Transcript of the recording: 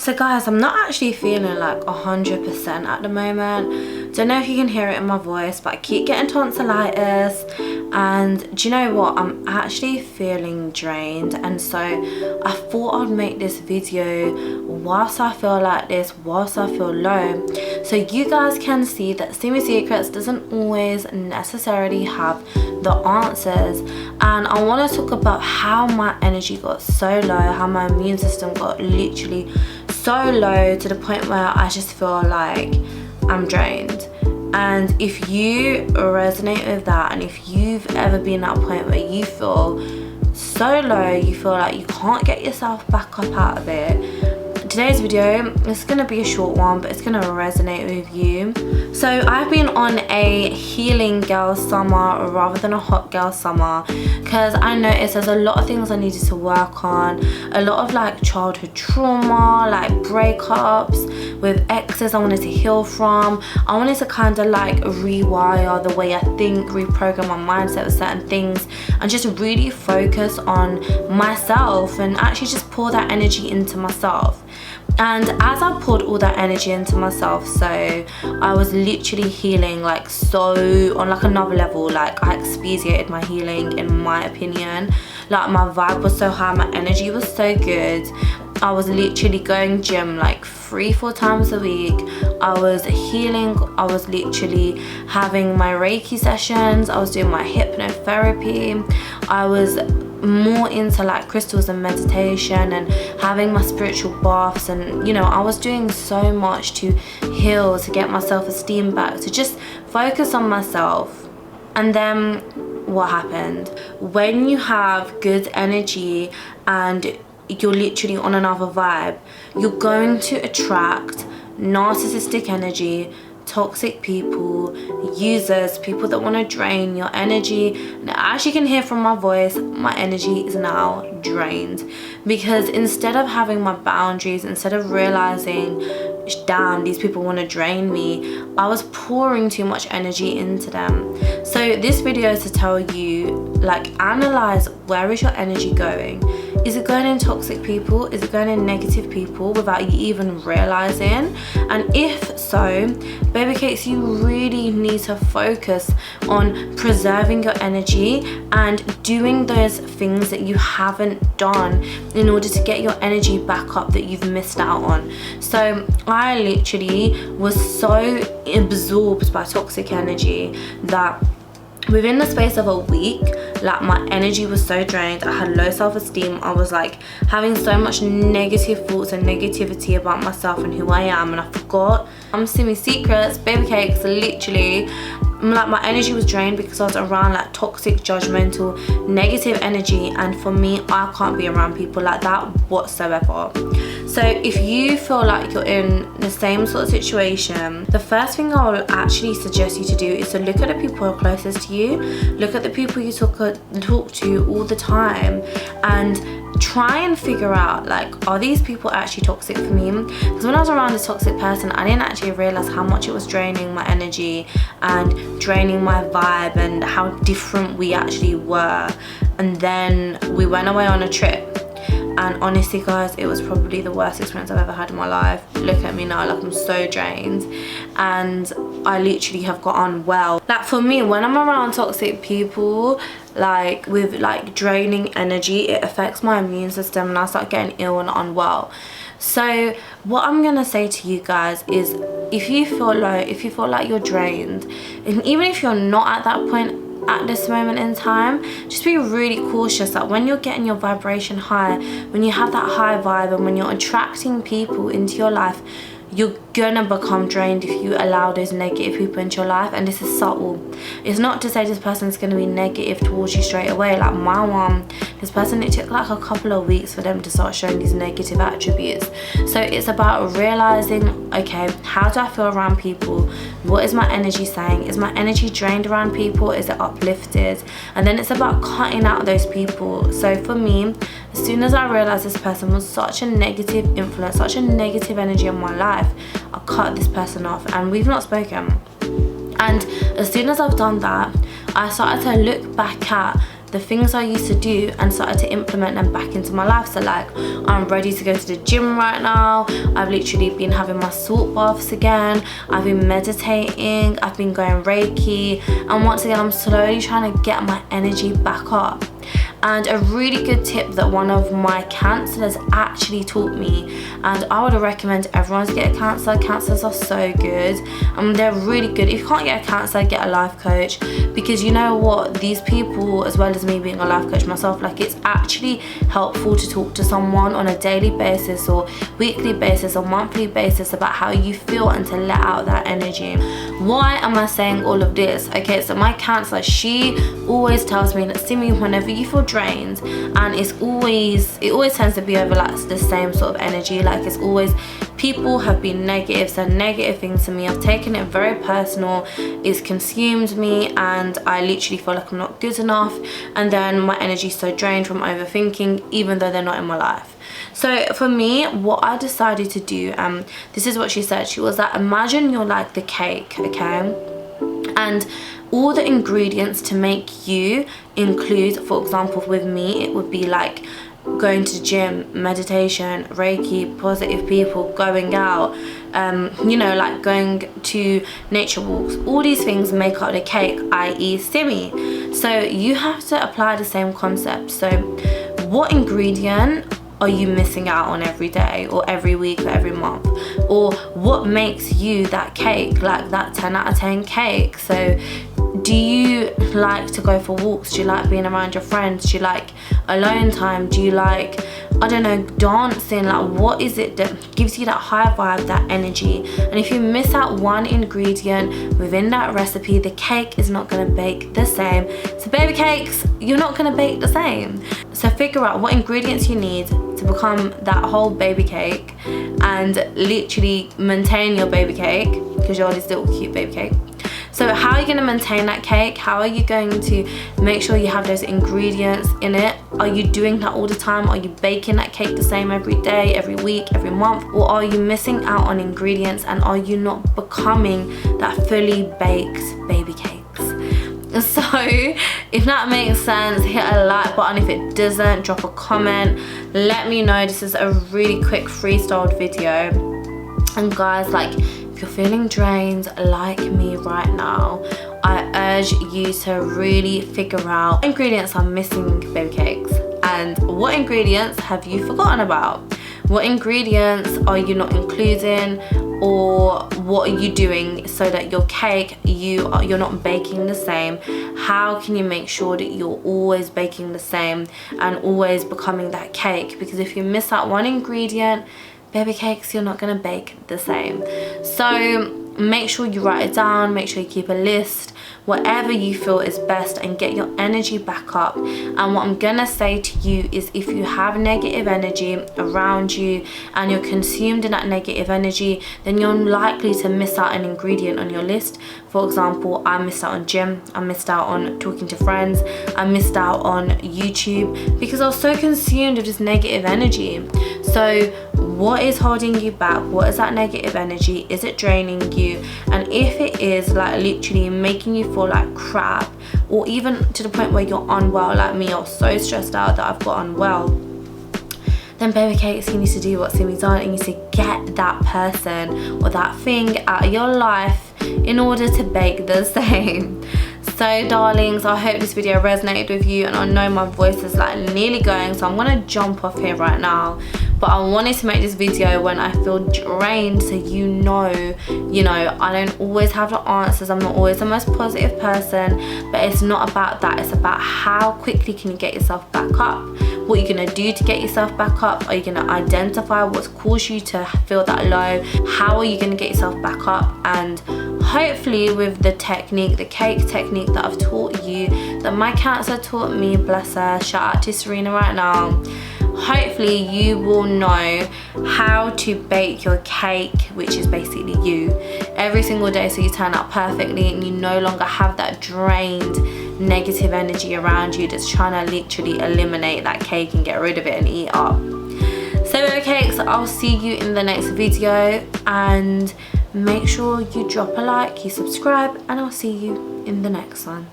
So guys, I'm not actually feeling like 100% at the moment. Don't know if you can hear it in my voice, but I keep getting tonsillitis. And do you know what? I'm actually feeling drained, and so I thought I'd make this video whilst I feel like this, whilst I feel low, so you guys can see that Simmyssecrets doesn't always necessarily have the answers. And I want to talk about how my energy got so low, how my immune system got literally so low to the point where I just feel like I'm drained. And if you resonate with that, and if you've ever been at a point where you feel so low, you feel like you can't get yourself back up out of it, today's video is going to be a short one, but it's going to resonate with you. So I've been on a healing girl summer rather than a hot girl summer, because I noticed there's a lot of things I needed to work on, a lot of like childhood trauma, like breakups with exes I wanted to heal from. I wanted to kind of like rewire the way I think, reprogram my mindset with certain things, and just really focus on myself and actually just pour that energy into myself. And as I poured all that energy into myself, so I was literally healing like so on like another level. Like I expedited my healing, in my opinion. Like my vibe was so high, my energy was so good. I was literally going gym like 3-4 times a week. I was healing. I was literally having my Reiki sessions. I was doing my hypnotherapy. I was more into like crystals and meditation and having my spiritual baths, and you know, I was doing so much to heal, to get my self-esteem back, to just focus on myself. And then what happened? When you have good energy and you're literally on another vibe, you're going to attract narcissistic energy, toxic people, users, people that want to drain your energy. Now, as you can hear from my voice, my energy is now drained, because instead of having my boundaries, instead of realizing, damn, these people want to drain me, I was pouring too much energy into them. So this video is to tell you, like, analyze, where is your energy going? Is it going in toxic people? Is it going in negative people without you even realizing? And if so, baby cakes, you really need to focus on preserving your energy and doing those things that you haven't done in order to get your energy back up that you've missed out on. So I literally was so absorbed by toxic energy that within the space of a week, like, my energy was so drained. I had low self-esteem. I was like having so much negative thoughts and negativity about myself and who I am, and I forgot I'm Simmyssecrets, baby cakes. Literally, like, my energy was drained because I was around like toxic, judgmental, negative energy, and for me, I can't be around people like that whatsoever. So if you feel like you're in the same sort of situation, the first thing I will actually suggest you to do is to look at the people who are closest to you, look at the people you talk to all the time, and try and figure out, like, are these people actually toxic for me? Because when I was around this toxic person, I didn't actually realize how much it was draining my energy and draining my vibe, and how different we actually were. And then we went away on a trip, and honestly guys, it was probably the worst experience I've ever had in my life. Look at me now, like, I'm so drained, and I literally have got unwell. Like, for me, when I'm around toxic people, like with like draining energy, it affects my immune system and I start getting ill and unwell. So what I'm gonna say to you guys is, if you feel low, if you feel like you're drained, and even if you're not at that point at this moment in time, just be really cautious that when you're getting your vibration high, when you have that high vibe, and when you're attracting people into your life, you're gonna become drained if you allow those negative people into your life. And this is subtle. It's not to say this person's gonna be negative towards you straight away. Like my one, this person, it took like a couple of weeks for them to start showing these negative attributes. So it's about realizing, okay, how do I feel around people? What is my energy saying? Is my energy drained around people? Is it uplifted? And then it's about cutting out those people. So for me, as soon as I realized this person was such a negative influence, such a negative energy in my life, I cut this person off and we've not spoken. And as soon as I've done that, I started to look back at the things I used to do and started to implement them back into my life. So like, I'm ready to go to the gym right now. I've literally been having my salt baths again. I've been meditating. I've been going Reiki. And once again, I'm slowly trying to get my energy back up. And a really good tip that one of my counsellors actually taught me, and I would recommend everyone to get a counsellor. Counsellors are so good. They're really good. If you can't get a counsellor, get a life coach, because you know what, these people, as well as me being a life coach myself, like, it's actually helpful to talk to someone on a daily basis or weekly basis or monthly basis about how you feel and to let out that energy. Why am I saying all of this? Okay, so my counsellor, she always tells me that, Simmy, whenever you feel drained, and it always tends to be over like the same sort of energy, like it's always people have been negative, said negative things to me, I've taken it very personal, it's consumed me, and I literally feel like I'm not good enough, and then my energy's so drained from overthinking, even though they're not in my life. So for me, what I decided to do, this is what she said. She was like, imagine you're like the cake, okay, and all the ingredients to make you include, for example, with me, it would be like going to the gym, meditation, Reiki, positive people, going out, you know, like going to nature walks. All these things make up the cake, i.e. Simmy. So you have to apply the same concept. So what ingredient are you missing out on every day or every week or every month? Or what makes you that cake, like that 10 out of 10 cake? So do you like to go for walks? Do you like being around your friends? Do you like alone time? Do you like, I don't know, dancing? Like, what is it that gives you that high vibe, that energy? And if you miss out one ingredient within that recipe, the cake is not gonna bake the same. So baby cakes, you're not gonna bake the same. So figure out what ingredients you need to become that whole baby cake and literally maintain your baby cake, because you're this little cute baby cake. So how are you going to maintain that cake? How are you going to make sure you have those ingredients in it? Are you doing that all the time? Are you baking that cake the same every day, every week, every month? Or are you missing out on ingredients, and are you not becoming that fully baked baby cakes? So if that makes sense, hit a like button. If it doesn't, drop a comment. Let me know. This is a really quick freestyled video. And guys, like, if you're feeling drained like me right now, I urge you to really figure out what ingredients are missing baby cakes, and what ingredients have you forgotten about? What ingredients are you not including, or what are you doing so that your cake, you're not baking the same? How can you make sure that you're always baking the same and always becoming that cake? Because if you miss out one ingredient, baby cakes, you're not gonna bake the same. So make sure you write it down, make sure you keep a list, whatever you feel is best, and get your energy back up. And what I'm gonna say to you is, if you have negative energy around you and you're consumed in that negative energy, then you're likely to miss out an ingredient on your list. For example, I missed out on gym, I missed out on talking to friends, I missed out on YouTube, because I was so consumed with this negative energy. So what is holding you back? What is that negative energy? Is it draining you? And if it is, like, literally making you feel like crap, or even to the point where you're unwell like me, or so stressed out that I've got unwell, then baby cakes, you need to do what Simmy's done, and you need to get that person or that thing out of your life in order to bake the same. So darlings, I hope this video resonated with you, and I know my voice is like nearly going, so I'm gonna jump off here right now. But I wanted to make this video when I feel drained, so you know, I don't always have the answers, I'm not always the most positive person, but it's not about that. It's about how quickly can you get yourself back up, what you're gonna do to get yourself back up. Are you gonna identify what's caused you to feel that low? How are you gonna get yourself back up? And hopefully with the technique, the cake technique that I've taught you, that my counsellor taught me, bless her, shout out to Serena right now, hopefully you will know how to bake your cake, which is basically you, every single day, so you turn out perfectly and you no longer have that drained negative energy around you that's trying to literally eliminate that cake and get rid of it and eat up. So baby cakes, I'll see you in the next video, and make sure you drop a like, you subscribe, and I'll see you in the next one.